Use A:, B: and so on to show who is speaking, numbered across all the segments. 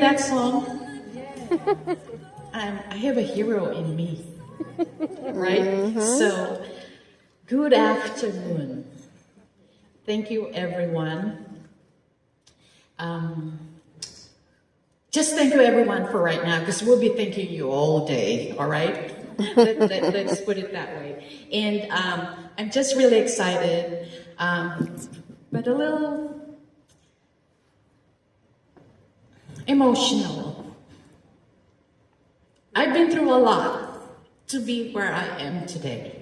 A: that song? I have a hero in me, right? So, good afternoon. Thank you, everyone. Just thank you, everyone, for right now, because we'll be thanking you all day, all right? Let's put it that way. And I'm just really excited, but a little emotional. I've been through a lot to be where I am today.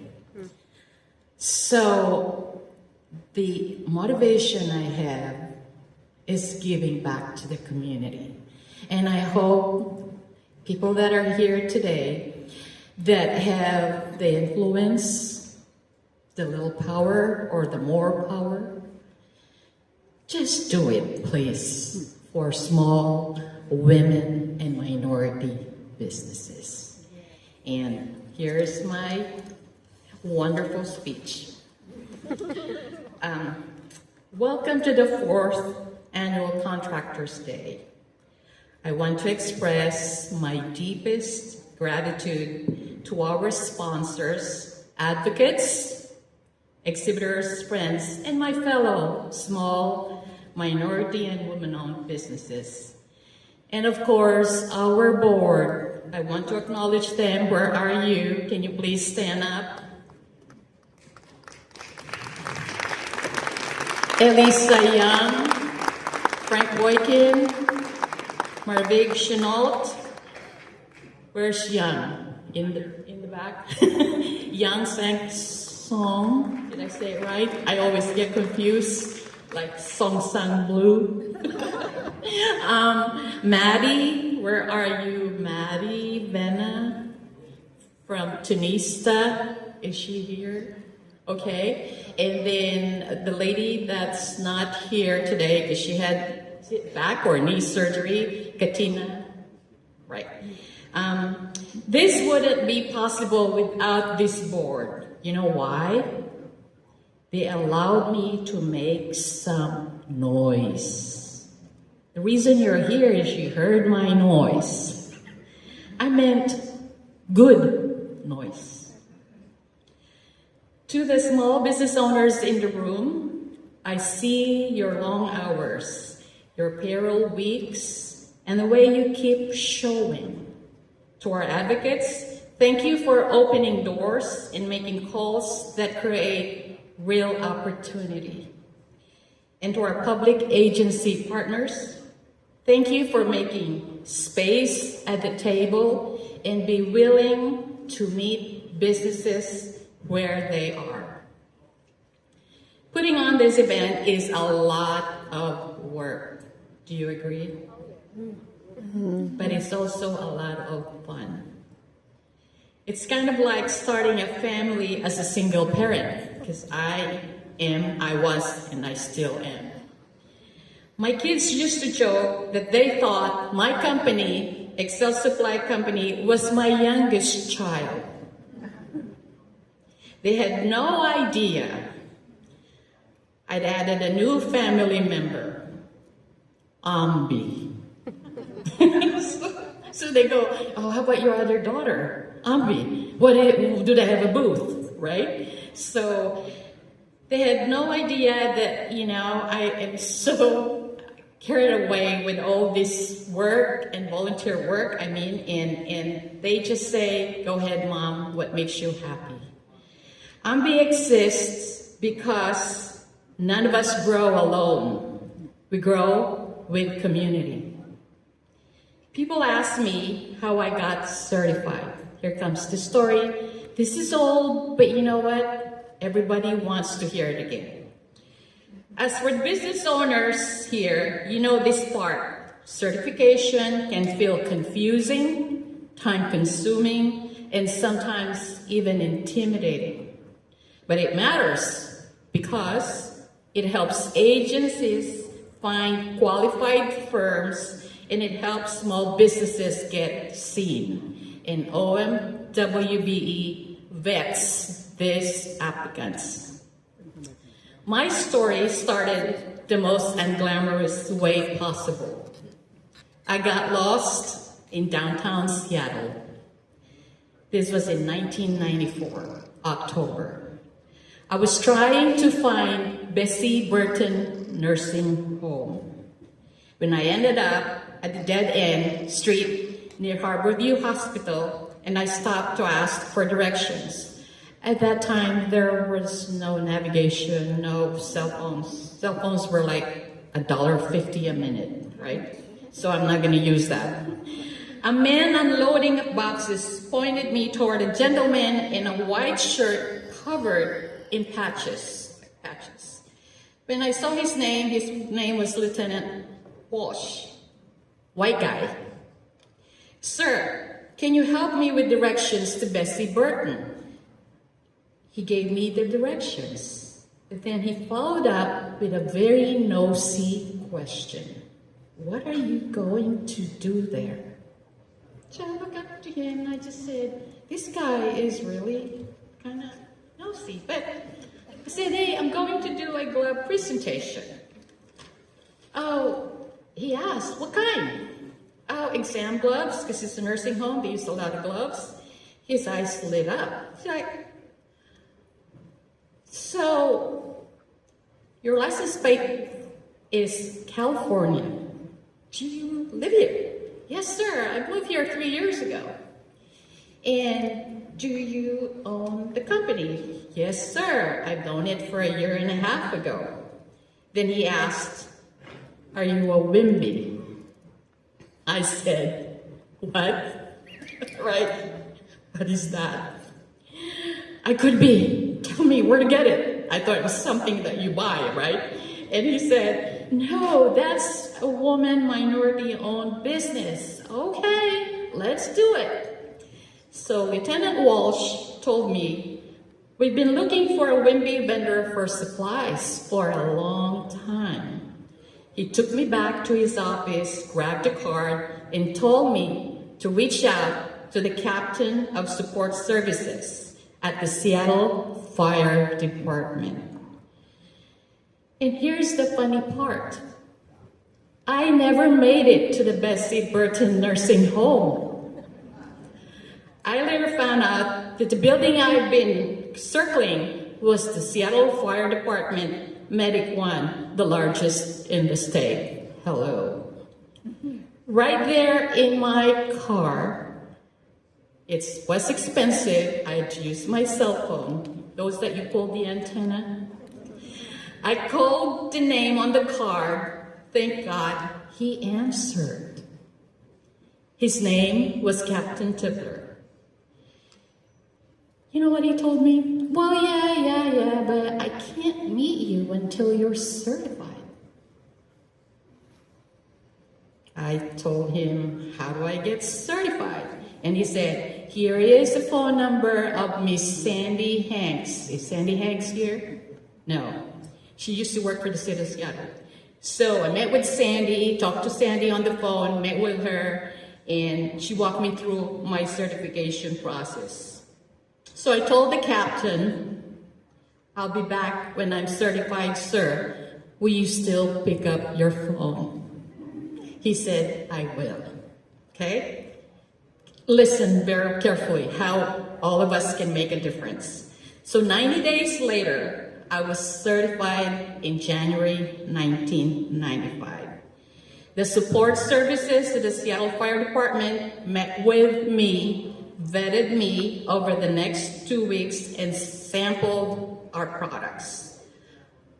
A: So the motivation I have is giving back to the community. And I hope people that are here today that have the influence, the little power or the more power, just do it, please, for small women and minority businesses. And here's my wonderful speech. Welcome to the 4th Annual Contractors Day. I want to express my deepest gratitude to our sponsors, advocates, exhibitors, friends, and my fellow small, minority, and women-owned businesses. And of course, our board. I want to acknowledge them. Where are you? Can you please stand up? Elisa Young, Frank Boykin, Marvig Chenault. Where's Young? In the back. Young sang song. Did I say it right? I always get confused, like Song Sang Blue. Maddie, where are you? Maddie Vena from Tunisia. Is she here? Okay. And then the lady that's not here today because she had back or knee surgery, Katina. Right. This wouldn't be possible without this board. You know why? They allowed me to make some noise. The reason you're here is you heard my noise. I meant good noise. To the small business owners in the room, I see your long hours, your payroll weeks, and the way you keep showing. To our advocates, thank you for opening doors and making calls that create real opportunity. And to our public agency partners, thank you for making space at the table and be willing to meet businesses where they are. Putting on this event is a lot of work. Do you agree? But it's also a lot of fun. It's kind of like starting a family as a single parent, because I was, and I still am. My kids used to joke that they thought my company, Excel Supply Company, was my youngest child. They had no idea I'd added a new family member, AWMB. So they go, oh, how about your other daughter, AWMB? Do they have a booth, right? So they had no idea that, I am so carried away with all this work and volunteer work, and they just say, go ahead, Mom, what makes you happy? AWMB exists because none of us grow alone. We grow with community. People ask me how I got certified. Here comes the story. This is old, but you know what? Everybody wants to hear it again. As for business owners here, you know this part. Certification can feel confusing, time-consuming, and sometimes even intimidating. But it matters because it helps agencies find qualified firms, and it helps small businesses get seen. And AWMB vets these applicants. My story started the most unglamorous way possible. I got lost in downtown Seattle. This was in 1994, October. I was trying to find Bessie Burton Nursing Home when I ended up at the dead-end street near Harborview Hospital, and I stopped to ask for directions. At that time, there was no navigation, no cell phones. Cell phones were like $1.50 a minute, right? So I'm not going to use that. A man unloading boxes pointed me toward a gentleman in a white shirt covered in patches. When I saw his name was Lieutenant Walsh, white guy. Sir, can you help me with directions to Bessie Burton? He gave me the directions, but then he followed up with a very nosy question. What are you going to do there? So I looked up to him and I just said, this guy is really kind of nosy. But I said, hey, I'm going to do a glove presentation. Oh, he asked, what kind? Oh, exam gloves, because it's a nursing home. They use a lot of gloves. His eyes lit up. He's like, so your license plate is California. Do you live here? Yes, sir. I moved here 3 years ago. And do you own the company? Yes, sir. I've owned it for 1.5 years ago. Then he asked, are you a WIMBY? I said, what? Right? What is that? I could be. Tell me where to get it. I thought it was something that you buy, right? And he said, no, that's a woman minority-owned business. Okay, let's do it. So Lieutenant Walsh told me, we've been looking for a WIMBY vendor for supplies for a long time. He took me back to his office, grabbed a card, and told me to reach out to the captain of support services at the Seattle Fire Department. And here's the funny part. I never made it to the Bessie Burton Nursing Home. I later found out that the building I've been circling was the Seattle Fire Department Medic 1, the largest in the state. Hello. Right there in my car, it was expensive. I had to use my cell phone, those that you pull the antenna. I called the name on the card. Thank God he answered. His name was Captain Tippler. You know what he told me? Well, yeah, but I can't meet you until you're certified. I told him, how do I get certified? And he said, here is the phone number of Miss Sandy Hanks. Is Sandy Hanks here? No. She used to work for the city of Seattle. So I met with Sandy, talked to Sandy on the phone, met with her, and she walked me through my certification process. So I told the captain, I'll be back when I'm certified, sir. Will you still pick up your phone? He said, I will. Okay? Listen very carefully how all of us can make a difference. So 90 days later, I was certified in January 1995. The support services to the Seattle Fire Department met with me, vetted me over the next 2 weeks, and sampled our products.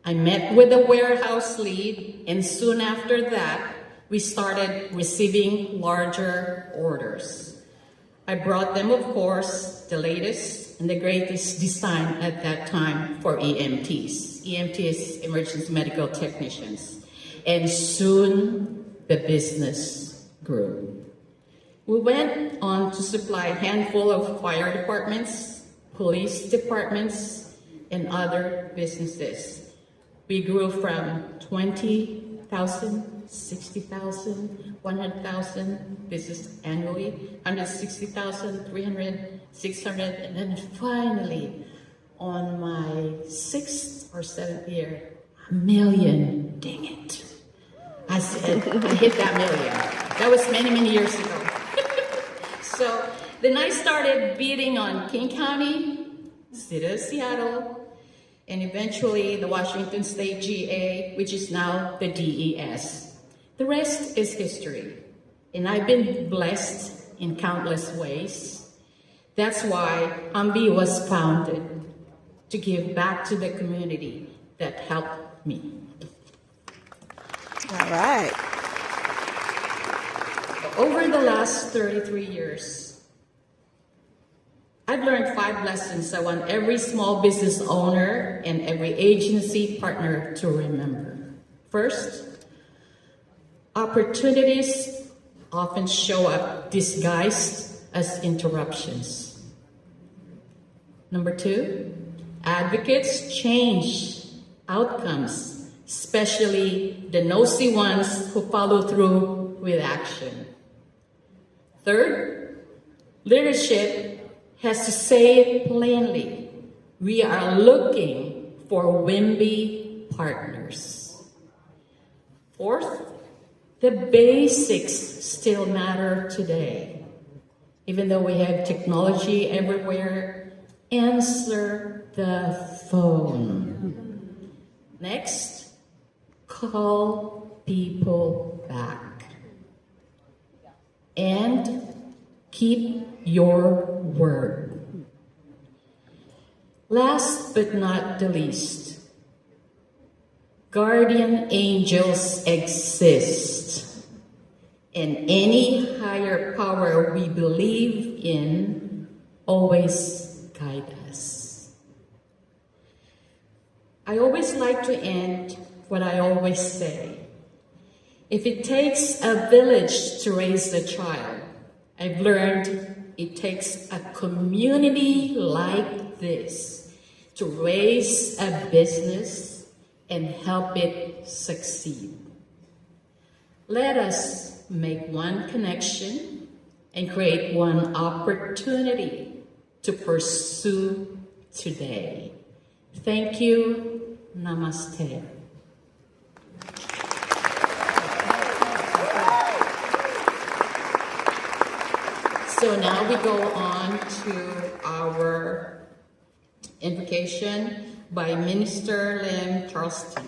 A: I met with the warehouse lead, and soon after that, we started receiving larger orders. I brought them, of course, the latest and the greatest design at that time for EMTs. EMTs, emergency medical technicians. And soon the business grew. We went on to supply a handful of fire departments, police departments, and other businesses. We grew from 20,000, 60,000, 100,000 business annually, 160,000, 300, 600, and then finally, on my 6th or 7th year, 1 million. Dang it. I said, I hit that million. That was many, many years ago. So then I started bidding on King County, City of Seattle, and eventually the Washington State GA, which is now the DES. The rest is history, and I've been blessed in countless ways. That's why AWMB was founded, to give back to the community that helped me.
B: All right.
A: Over the last 33 years, I've learned 5 lessons I want every small business owner and every agency partner to remember. First, opportunities often show up disguised as interruptions. Number 2, advocates change outcomes, especially the nosy ones who follow through with action. Third, leadership has to say it plainly. We are looking for AWMB partners. Fourth, the basics still matter today. Even though we have technology everywhere, answer the phone. Next, call people back. And keep your word. Last but not the least, guardian angels exist, and any higher power we believe in always guide us. I always like to end what I always say. If it takes a village to raise a child, I've learned it takes a community like this to raise a business and help it succeed. Let us make one connection and create one opportunity to pursue today. Thank you. Namaste. So now we go on to our invocation by Minister Lim Charleston.